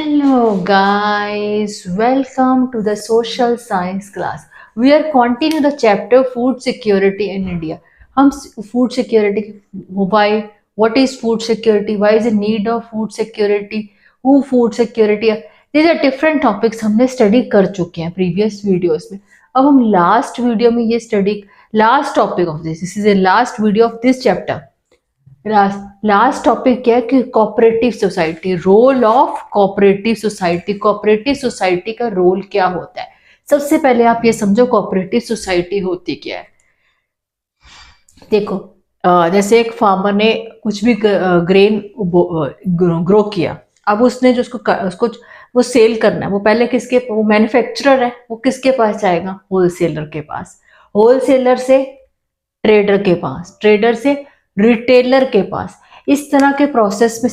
Hello guys, welcome to the social science class. We are continuing the chapter food security in India. हम food security, why, what is food security, why is the need of food security, who food security, these are different topics हमने study कर चुके हैं previous videos में. अब हम last video में ये study, last topic of this is the last video of this chapter. Last topic क्या है कि cooperative society, role of cooperative society. Cooperative society का रोल क्या होता है? सबसे पहले आप ये समझो कोऑपरेटिव सोसाइटी होती क्या है. देखो, जैसे एक फार्मर ने कुछ भी ग्रेन ग्रो किया, अब उसने जो उसको वो सेल करना है, वो पहले किसके, वो मैन्युफैक्चरर है, वो किसके पास जाएगा? होलसेलर के पास. होलसेलर से ट्रेडर के पास, ट्रेडर से रिटेलर के पास. इस तरह के प्रोसेस में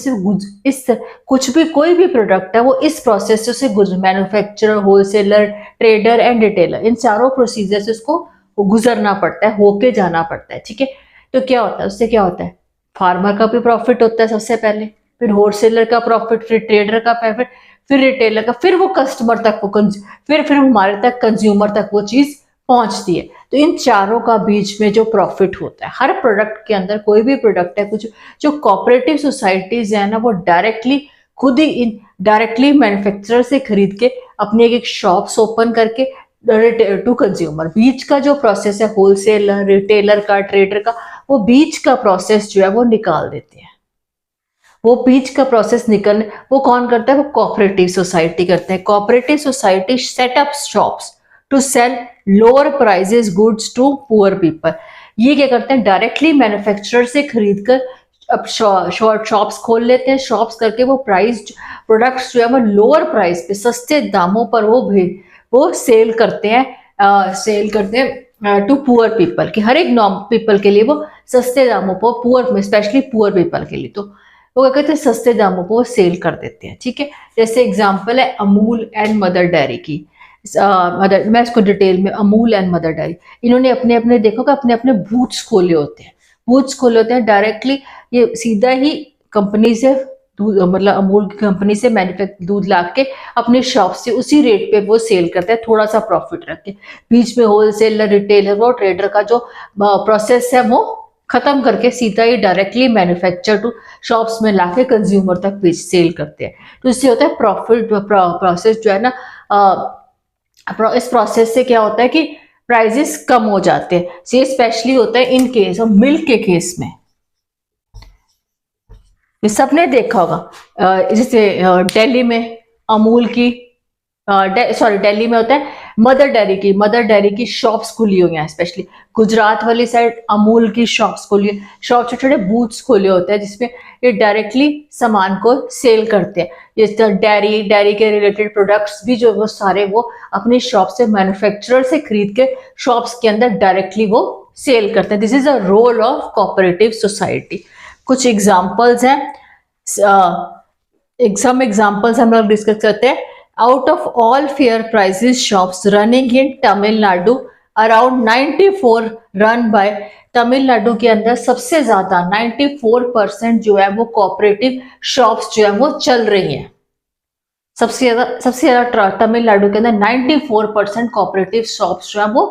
से कुछ भी कोई भी प्रोडक्ट है वो इस प्रोसेस से manufacturer, wholesaler, trader and retailer, इन चारों प्रोसीजर से उसको गुजरना पड़ता है, होके जाना पड़ता है. ठीक है, तो क्या होता है, उससे क्या होता है? फार्मर का भी प्रॉफिट होता है सबसे पहले, फिर होलसेलर का प्रॉफिट, फिर ट्रेडर का प्रॉफिट, फिर रिटेलर का, फिर वो कस्टमर तक, वो फिर हमारे तक, कंज्यूमर तक वो चीज पहुंचती है. तो इन चारों का बीच में जो प्रॉफिट होता है हर प्रोडक्ट के अंदर, कोई भी प्रोडक्ट है, कुछ जो कोऑपरेटिव सोसाइटीज है ना, वो डायरेक्टली खुद ही डायरेक्टली मैन्युफैक्चरर से खरीद के अपनी एक शॉप्स ओपन करके टू कंज्यूमर, बीच का जो प्रोसेस है होलसेलर, रिटेलर का, ट्रेडर का, वो बीच का प्रोसेस जो है वो निकाल देते हैं. वो बीच का प्रोसेस निकलने वो कौन करता है? वो कोऑपरेटिव सोसाइटी करते हैं. Cooperative society set up shops to sell lower prices goods to poor people. ये क्या करते हैं? डायरेक्टली मैन्युफैक्चरर से खरीद कर अब शॉर्ट शॉप्स खोल लेते हैं. शॉप्स करके वो प्राइस प्रोडक्ट्स जो है वो लोअर प्राइस पे, सस्ते दामों पर वो सेल करते हैं टू पुअर पीपल, कि हर एक पीपल के लिए वो सस्ते दामों पर, पुअर में स्पेशली पुअर पीपल के लिए, तो वो क्या कहते हैं, सस्ते दामों पर वो सेल कर देते हैं. ठीक है, जैसे एग्जाम्पल है अमूल एंड मदर डेयरी की. मैं इसको डिटेल में, अमूल एंड मदर डेयरी, इन्होंने अपने अपने देखो कि अपने अपने बूथ्स खोले होते हैं. बूथ्स खोले होते हैं डायरेक्टली, ये सीधा ही कंपनी से दूध, मतलब अमूल की कंपनी से दूध ला के अपनी शॉप से उसी रेट पे वो सेल करते हैं, थोड़ा सा प्रॉफिट रख के. बीच में होलसेलर, रिटेलर, वो ट्रेडर का जो प्रोसेस है वो खत्म करके सीधा ही डायरेक्टली मैन्युफैक्चर टू शॉप्स में लाके कंज्यूमर तक सेल करते हैं. तो इससे होता है प्रॉफिट प्रोसेस जो है ना, इस प्रोसेस से क्या होता है कि प्राइजेस कम हो जाते हैं. ये स्पेशली होता है इन केस ऑफ मिल्क के केस में. ये सबने देखा होगा, जैसे दिल्ली में अमूल की, दिल्ली में होता है मदर डेयरी की शॉप्स खुली हुई हैं. स्पेशली गुजरात वाली साइड अमूल की शॉप्स खुली, शॉप छोटे छोटे बूथ्स खोले होते हैं जिसमें ये डायरेक्टली सामान को सेल करते हैं. जैसे डेयरी के रिलेटेड प्रोडक्ट्स भी जो वो सारे वो अपनी शॉप से, मैन्युफैक्चरर से खरीद के शॉप्स के अंदर डायरेक्टली वो सेल करते हैं. This is a role of cooperative society. कुछ एग्जाम्पल्स हैं, सम एग्जाम्पल्स हम लोग डिस्कस करते हैं. Out of all fair prices shops running in Tamil Nadu, around 94 run by Tamil Nadu के अंदर सबसे ज्यादा 94% जो है वो कोऑपरेटिव शॉप्स जो है वो चल रही हैं. सबसे ज्यादा तमिलनाडु के अंदर 94% कोऑपरेटिव शॉप्स जो है वो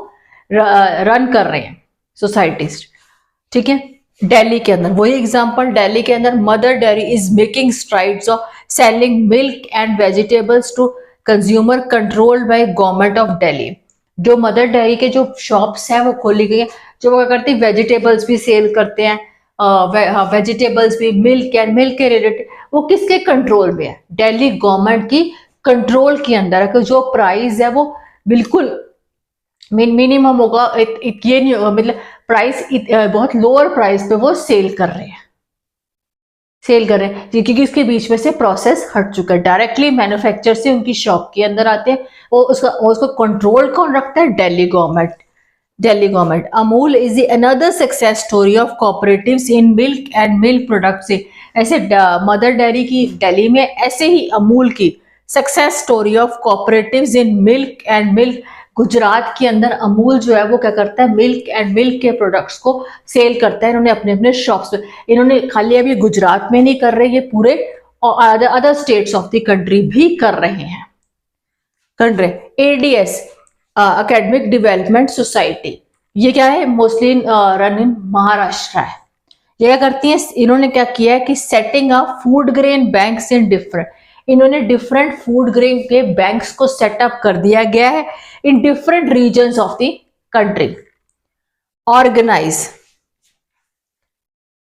रन कर रहे हैं सोसाइटीज. ठीक है, दिल्ली के अंदर वही एग्जांपल, दिल्ली के अंदर Mother Dairy is making strides of selling milk and vegetables to consumer controlled by government of Delhi. जो मदर डेयरी के जो शॉप्स हैं वो खोली गई हैं, जो वो क्या करती है, वेजिटेबल्स भी सेल करते हैं, वेजिटेबल्स भी, मिल्क के रिलेटेड, वो किसके कंट्रोल में है? दिल्ली गवर्नमेंट की कंट्रोल के अंदर है. जो प्राइस है वो बिल्कुल मिनिमम होगा, ये नहीं होगा, मतलब प्राइस बहुत लोअर प्राइस पे वो सेल कर रहे हैं क्योंकि उसके बीच में से प्रोसेस हट चुका है. डायरेक्टली मैन्युफैक्चर से उनकी शॉप के अंदर आते हैं. उसको कंट्रोल कौन रखता है? Delhi government. Amul is another success story of cooperatives in milk and milk products. ऐसे मदर डेयरी की दिल्ली में, ऐसे ही अमूल की success story of cooperatives in milk and milk. Gujarat के अंदर अमूल जो है वो क्या करता है, मिल्क के प्रोडक्ट्स को सेल करता है. इन्होंने अपने अपने शॉप्स पे, इन्होंने खाली अभी गुजरात में नहीं कर रहे, ये पूरे और other states of the country भी कर रहे हैं, कर रहे। एडीएस, एकेडमिक डेवलपमेंट सोसाइटी, ये क्या है, मोस्टली रन इन महाराष्ट्र है। ये क्या करती है, इन्होंने क्या किया है कि setting up food grain banks in different, इन्होंने डिफरेंट फूड ग्रेन के बैंक्स को सेटअप कर दिया गया है in different regions of the country.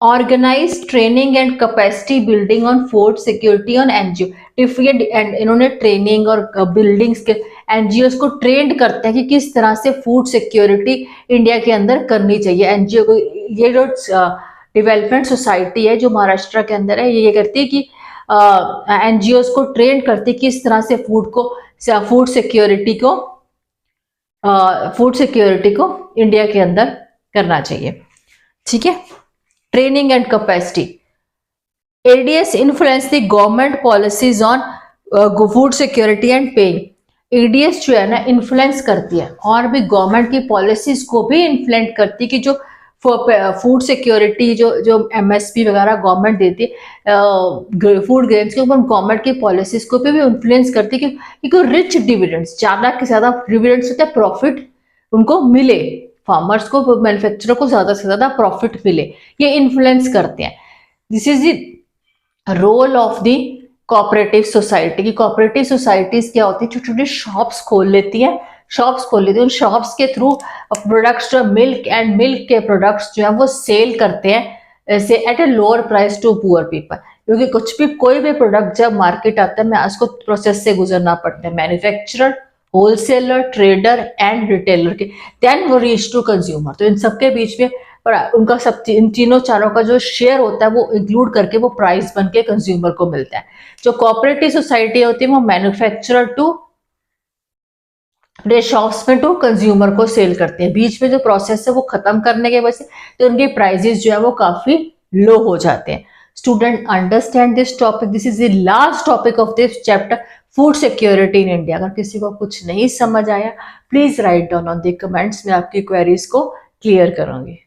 Organise training and capacity building on food security on NGO, different, and इन्होंने ट्रेनिंग और buildings के एनजीओ को ट्रेंड करते हैं कि किस तरह से फूड सिक्योरिटी इंडिया के अंदर करनी चाहिए। एनजीओ को, ये जो डेवलपमेंट सोसाइटी है जो महाराष्ट्र के अंदर है, ये करती है कि एनजीओ को ट्रेन करती है किस तरह से फूड सिक्योरिटी को इंडिया के अंदर करना चाहिए। ठीक है, training and capacity. ADS influence the government policies on food security and paying. ADS जो है ना इन्फ्लुएंस करती है और भी गवर्नमेंट की पॉलिसीज को भी इन्फ्लुएंस करती है कि जो फूड सिक्योरिटी जो एमएसपी वगैरह गवर्नमेंट देती है फूड ग्रेन्स के ऊपर, गवर्नमेंट की पॉलिसीज को भी इन्फ्लुएंस करती है क्योंकि रिच डिविडेंड्स, ज्यादा से ज्यादा डिविडेंड्स होते हैं, प्रॉफिट उनको मिले, फार्मर्स को, मैन्युफैक्चरर को ज्यादा से ज्यादा प्रॉफिट मिले, ये इन्फ्लुएंस करते हैं। This is the role of the cooperative society. की कोऑपरेटिव सोसाइटीज क्या होती है, छोटी छोटी शॉप्स खोल लेती है, उन शॉप्स के थ्रू प्रोडक्ट्स जो मिल्क के प्रोडक्ट्स जो है वो सेल करते हैं ऐसे at a lower price to poor people, क्योंकि कोई भी प्रोडक्ट जब मार्केट आता है मैं उसको प्रोसेस से गुजरना पड़ता है, manufacturer, wholesaler, trader and retailer के, देन वो रीच टू कंज्यूमर। तो इन सबके बीच में उनका इन तीनों चारों का जो शेयर होता है वो इंक्लूड करके वो प्राइस बन के कंज्यूमर को मिलता है। जो कोऑपरेटिव सोसाइटी होती है वो मैन्युफैक्चरर टू अपने शॉप्स में टू कंज्यूमर को सेल करते हैं, बीच में जो प्रोसेस है वो खत्म करने के वजह से तो उनके प्राइजेस जो है वो काफी लो हो जाते हैं। Student understand this topic, this is the last topic of this chapter, food security in India. अगर किसी को कुछ नहीं समझ आया please write down on the comments, मैं आपकी क्वेरीज को क्लियर करूंगी।